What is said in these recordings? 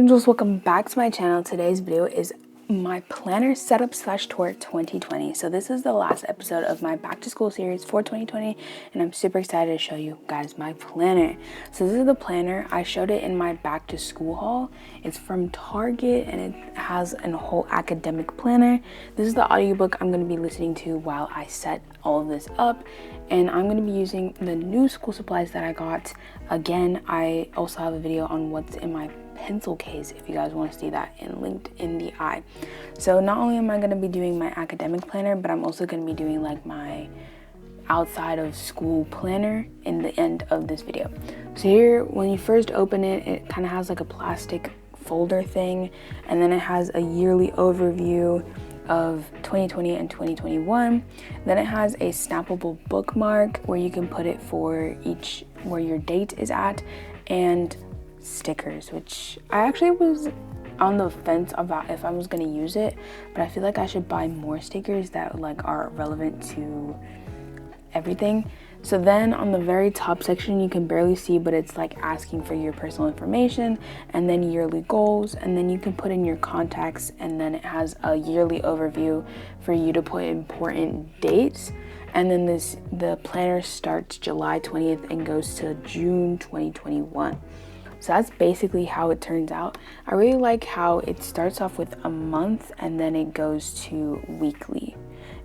angels, welcome back to my channel. Today's video is my planner setup slash tour 2020. So this is the last episode of my back to school series for 2020, and I'm super excited to show you guys my planner. So this is the planner. I showed it in my back to school haul. It's from Target and it has a whole academic planner. This is the audiobook I'm going to be listening to while I set all of this up, and I'm going to be using the new school supplies that I got. Again, I also have a video on what's in my pencil case if you guys want to see that, and linked in the eye. So not only am I going to be doing my academic planner, but I'm also going to be doing like my outside of school planner in the end of this video. So here, when you first open it, it kind of has like a plastic folder thing, and then it has a yearly overview of 2020 and 2021. Then it has a snappable bookmark where you can put it for each where your date is at, and stickers, which I actually was on the fence about if I was going to use it, but I feel like I should buy more stickers that like are relevant to everything. So then on the very top section, you can barely see, but it's like asking for your personal information, and then yearly goals, and then you can put in your contacts, and then it has a yearly overview for you to put important dates. And then the planner starts July 20th and goes to June 2021. So that's basically how it turns out. I really like how it starts off with a month and then it goes to weekly.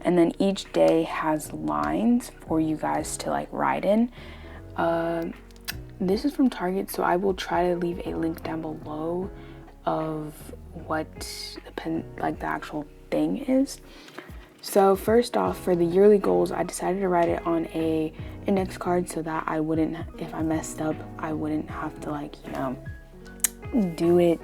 And then each day has lines for you guys to like write in. This is from Target, so I will try to leave a link down below of what the actual thing is. So first off, for the yearly goals, I decided to write it on a index card so that I wouldn't, if I messed up, I wouldn't have to like, do it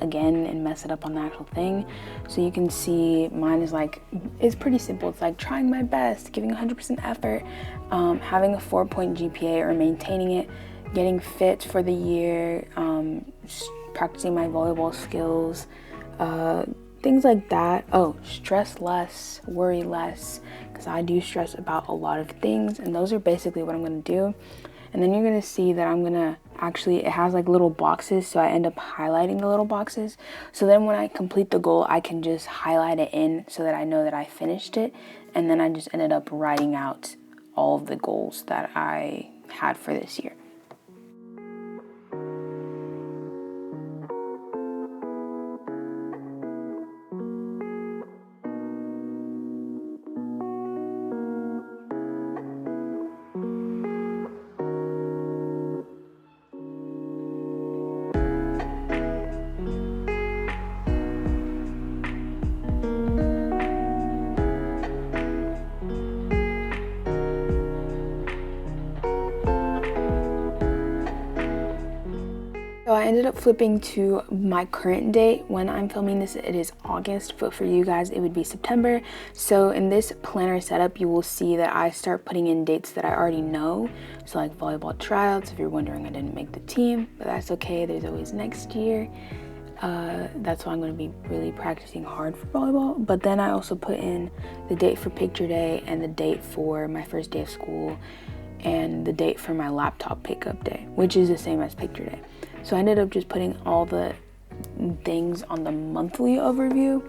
again and mess it up on the actual thing. So you can see mine is like, it's pretty simple. It's like trying my best, giving 100% effort, having a 4-point GPA or maintaining it, getting fit for the year, practicing my volleyball skills, things like that. Oh, stress less, worry less, because I do stress about a lot of things, and those are basically what I'm going to do. And then you're going to see that I'm going to actually, it has like little boxes, so I end up highlighting the little boxes. So then when I complete the goal, I can just highlight it in so that I know that I finished it. And then I just ended up writing out all of the goals that I had for this year. So I ended up flipping to my current date. When I'm filming this, it is August, but for you guys, it would be September. So in this planner setup, you will see that I start putting in dates that I already know. So like volleyball tryouts, if you're wondering, I didn't make the team, but that's okay. There's always next year. That's why I'm going to be really practicing hard for volleyball. But then I also put in the date for picture day and the date for my first day of school and the date for my laptop pickup day, which is the same as picture day. So I ended up just putting all the things on the monthly overview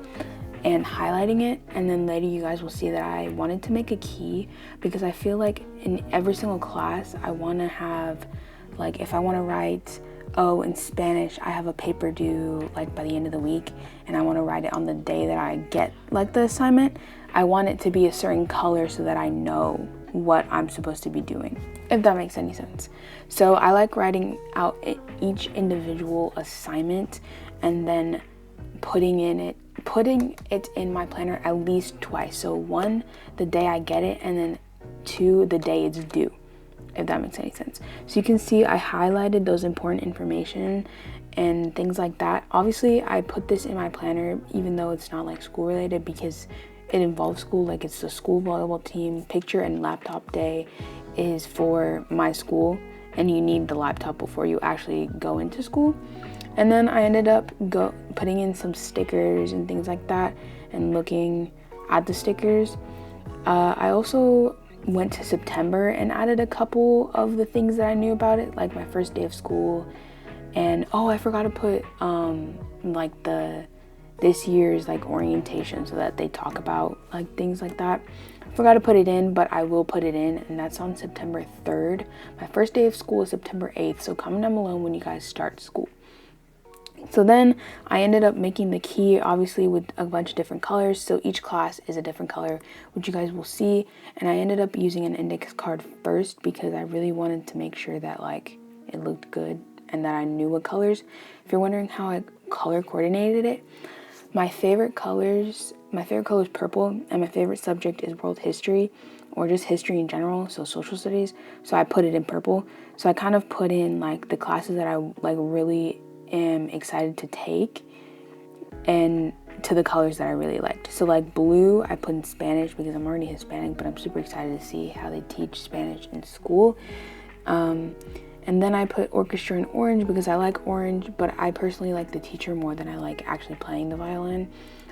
and highlighting it, and then later you guys will see that I wanted to make a key, because I feel like in every single class I want to have, like, if I want to write, oh, in Spanish I have a paper due like by the end of the week, and I want to write it on the day that I get like the assignment, I want it to be a certain color so that I know what I'm supposed to be doing, if that makes any sense. So I like writing out each individual assignment and then putting it in my planner at least twice. So 1, the day I get it, and then 2, the day it's due, if that makes any sense. So you can see I highlighted those important information and things like that. Obviously I put this in my planner even though it's not like school related, because it involves school. Like, it's the school volleyball team. Picture and laptop day is for my school, and you need the laptop before you actually go into school. And then I ended up putting in some stickers and things like that, and looking at the stickers. I also went to September and added a couple of the things that I knew about it, like my first day of school And oh, I forgot to put like this year's like orientation, so that they talk about like things like that. I forgot to put it in, but I will put it in, and that's on September 3rd. My first day of school is September 8th, so comment down below when you guys start school. So then I ended up making the key, obviously, with a bunch of different colors. So each class is a different color, which you guys will see. And I ended up using an index card first because I really wanted to make sure that like it looked good and that I knew what colors. If you're wondering how I color coordinated it, my favorite color is purple, and my favorite subject is world history, or just history in general, so social studies. So I put it in purple. So I kind of put in like the classes that I like really am excited to take, and to the colors that I really liked. So like blue, I put in Spanish because I'm already Hispanic, but I'm super excited to see how they teach Spanish in school. And then I put orchestra in orange because I like orange, but I personally like the teacher more than I like actually playing the violin.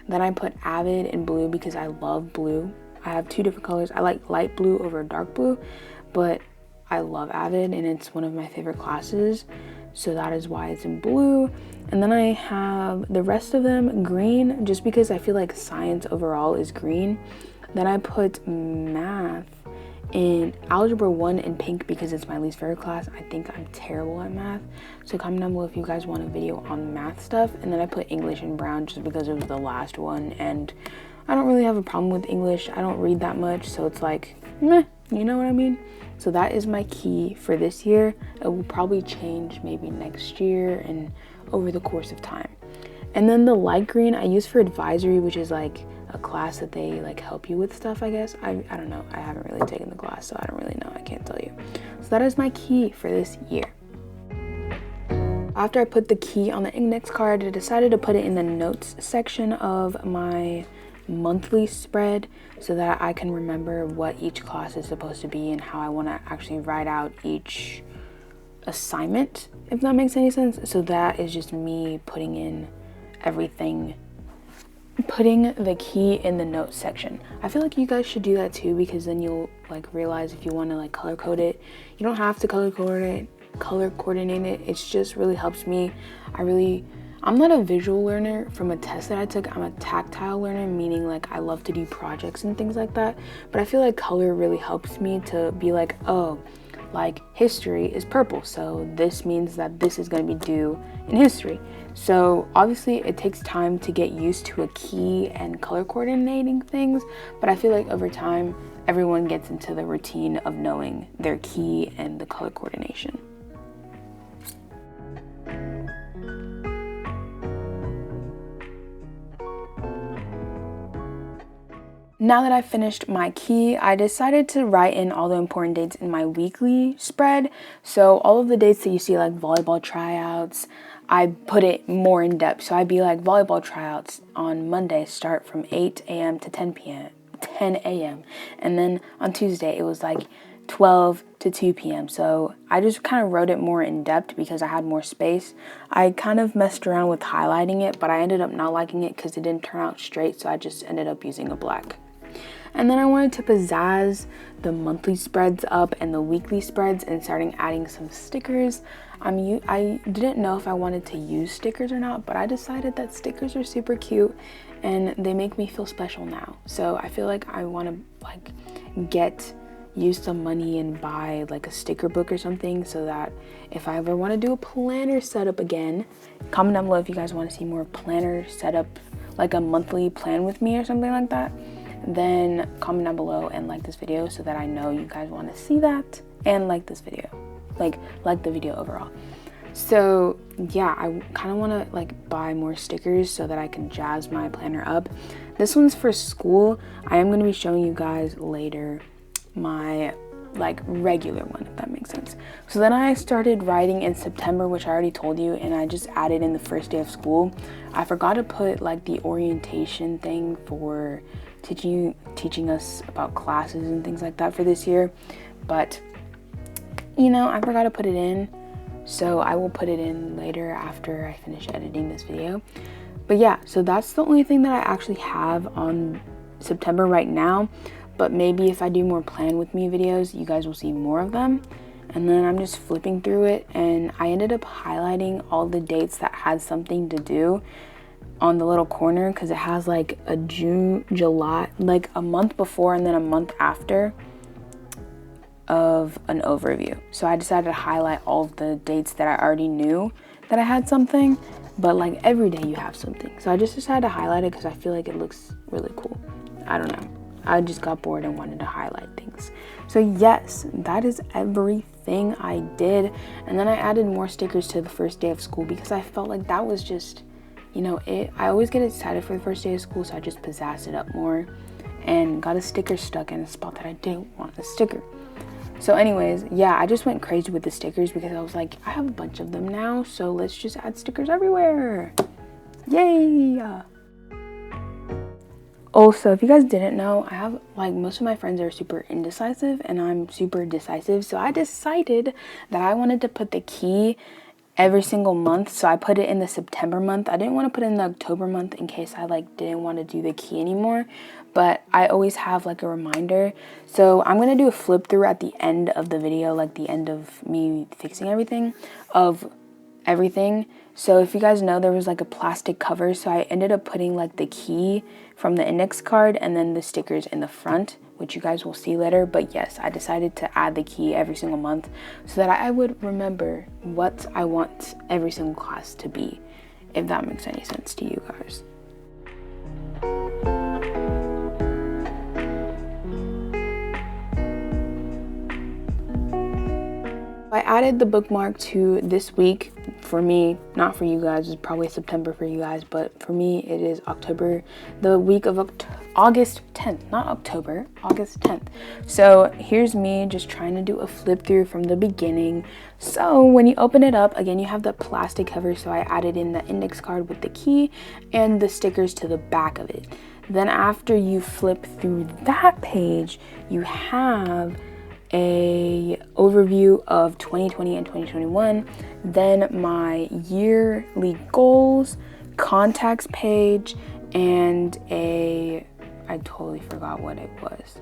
Then I put avid in blue because I love blue. I have two different colors. I like light blue over dark blue, but I love avid and it's one of my favorite classes. So that is why it's in blue. And then I have the rest of them green, just because I feel like science overall is green. Then I put math in algebra 1 in pink because it's my least favorite class. I think I'm terrible at math. So comment down below if you guys want a video on math stuff. And then I put English in brown just because it was the last one. And I don't really have a problem with English. I don't read that much. So it's like, meh, you know what I mean? So that is my key for this year. It will probably change maybe next year and over the course of time. And then the light green I use for advisory, which is like a class that they like help you with stuff, I guess. I don't know. I haven't really taken the class, so I don't really know. I can't tell you. So that is my key for this year. After I put the key on the index card, I decided to put it in the notes section of my monthly spread so that I can remember what each class is supposed to be and how I want to actually write out each assignment, if that makes any sense. So that is just me putting in everything, putting the key in the notes section. I feel like you guys should do that too, because then you'll like realize if you want to like color code it. You don't have to color coordinate it. It's just really helps me. I'm not a visual learner from a test that I took. I'm a tactile learner, meaning like I love to do projects and things like that. But I feel like color really helps me to be like, oh, like history is purple, so this means that this is going to be due in history. So obviously it takes time to get used to a key and color coordinating things, but I feel like over time everyone gets into the routine of knowing their key and the color coordination. Now that I've finished my key, I decided to write in all the important dates in my weekly spread. So all of the dates that you see, like volleyball tryouts, I put it more in depth. So I'd be like, volleyball tryouts on Monday start from 8 a.m. to 10 a.m. And then on Tuesday, it was like 12 to 2 p.m. So I just kind of wrote it more in depth because I had more space. I kind of messed around with highlighting it, but I ended up not liking it because it didn't turn out straight. So I just ended up using a black. And then I wanted to pizzazz the monthly spreads up and the weekly spreads and starting adding some stickers. I didn't know if I wanted to use stickers or not, but I decided that stickers are super cute and they make me feel special now. So I feel like I want to like use some money and buy like a sticker book or something, so that if I ever want to do a planner setup again, comment down below if you guys want to see more planner setup, like a monthly plan with me or something like that. Then comment down below and like this video so that I know you guys want to see that, and like this video, like the video overall. So yeah, I kind of want to like buy more stickers so that I can jazz my planner up. This one's for school. I am going to be showing you guys later my like regular one, if that makes sense. So then I started writing in September, which I already told you, and I just added in the first day of school. I forgot to put like the orientation thing for teaching us about classes and things like that for this year, but you know, I forgot to put it in, so I will put it in later after I finish editing this video. But yeah, so that's the only thing that I actually have on September right now, but maybe if I do more plan with me videos, you guys will see more of them. and then I'm just flipping through it, and I ended up highlighting all the dates that had something to do on the little corner, because it has like a June, July, like a month before and then a month after of an overview. So I decided to highlight all of the dates that I already knew that I had something, but like every day you have something. So I just decided to highlight it because I feel like it looks really cool. I don't know. I just got bored and wanted to highlight things. So yes, that is everything I did. And then I added more stickers to the first day of school because I felt like that was just, you know, I always get excited for the first day of school, so I just pizzazzed it up more and got a sticker stuck in a spot that I didn't want a sticker. So anyways, yeah, I just went crazy with the stickers because I was like, I have a bunch of them now, so let's just add stickers everywhere. Yay! Also, if you guys didn't know, I have, like, most of my friends are super indecisive and I'm super decisive. So I decided that I wanted to put the key every single month. So I put it in the September month. I didn't want to put it in the October month in case I like didn't want to do the key anymore. But I always have like a reminder. So I'm going to do a flip through at the end of the video, like the end of me fixing everything, of everything. So if you guys know, there was like a plastic cover, so I ended up putting like the key from the index card and then the stickers in the front, which you guys will see later. But yes, I decided to add the key every single month so that I would remember what I want every single class to be, if that makes any sense to you guys. I added the bookmark to this week for me, not for you guys. It's probably September for you guys, but for me it is October, the week of August 10th, not October, August 10th. So here's me just trying to do a flip through from the beginning. So when you open it up, again, you have the plastic cover, so I added in the index card with the key and the stickers to the back of it. Then after you flip through that page, you have a overview of 2020 and 2021, then my yearly goals, contacts page, and I totally forgot what it was.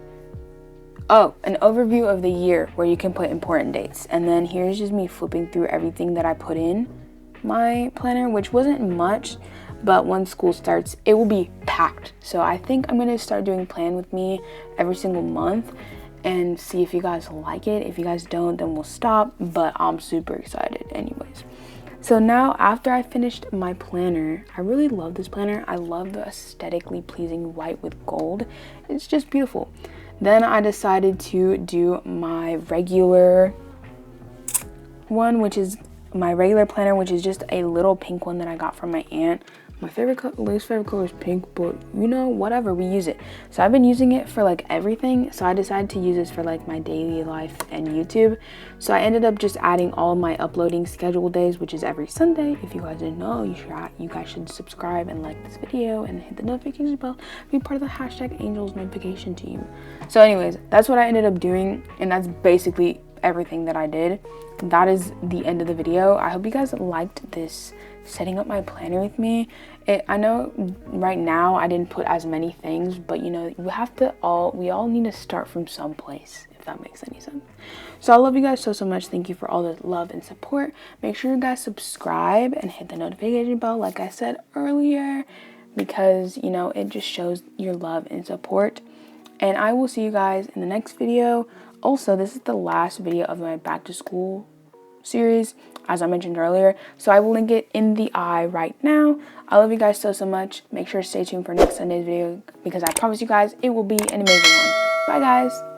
Oh, an overview of the year where you can put important dates. And then here's just me flipping through everything that I put in my planner, which wasn't much, but when school starts, it will be packed. So I think I'm gonna start doing Plan With Me every single month and see if you guys like it. If you guys don't, then we'll stop, but I'm super excited anyways. So now after I finished my planner, I really love this planner. I love the aesthetically pleasing white with gold. It's just beautiful. Then I decided to do my regular one, which is my regular planner, which is just a little pink one that I got from my aunt. My least favorite color is pink, but you know, whatever, we use it. So I've been using it for like everything. So I decided to use this for like my daily life and YouTube. So I ended up just adding all my uploading schedule days, which is every Sunday. If you guys didn't know, you guys should subscribe and like this video and hit the notification bell. Be part of the hashtag Angels notification team. So anyways, that's what I ended up doing, and that's basically everything that I did. That is the end of the video. I hope you guys liked this setting up my planner with me. I know right now I didn't put as many things, but you know, we all need to start from someplace, if that makes any sense. So I love you guys so much. Thank you for all the love and support. Make sure you guys subscribe and hit the notification bell like I said earlier, because you know, it just shows your love and support. And I will see you guys in the next video. Also, this is the last video of my back to school series, as I mentioned earlier, so I will link it in the eye right now. I love you guys so much. Make sure to stay tuned for next Sunday's video, because I promise you guys it will be an amazing one. Bye guys.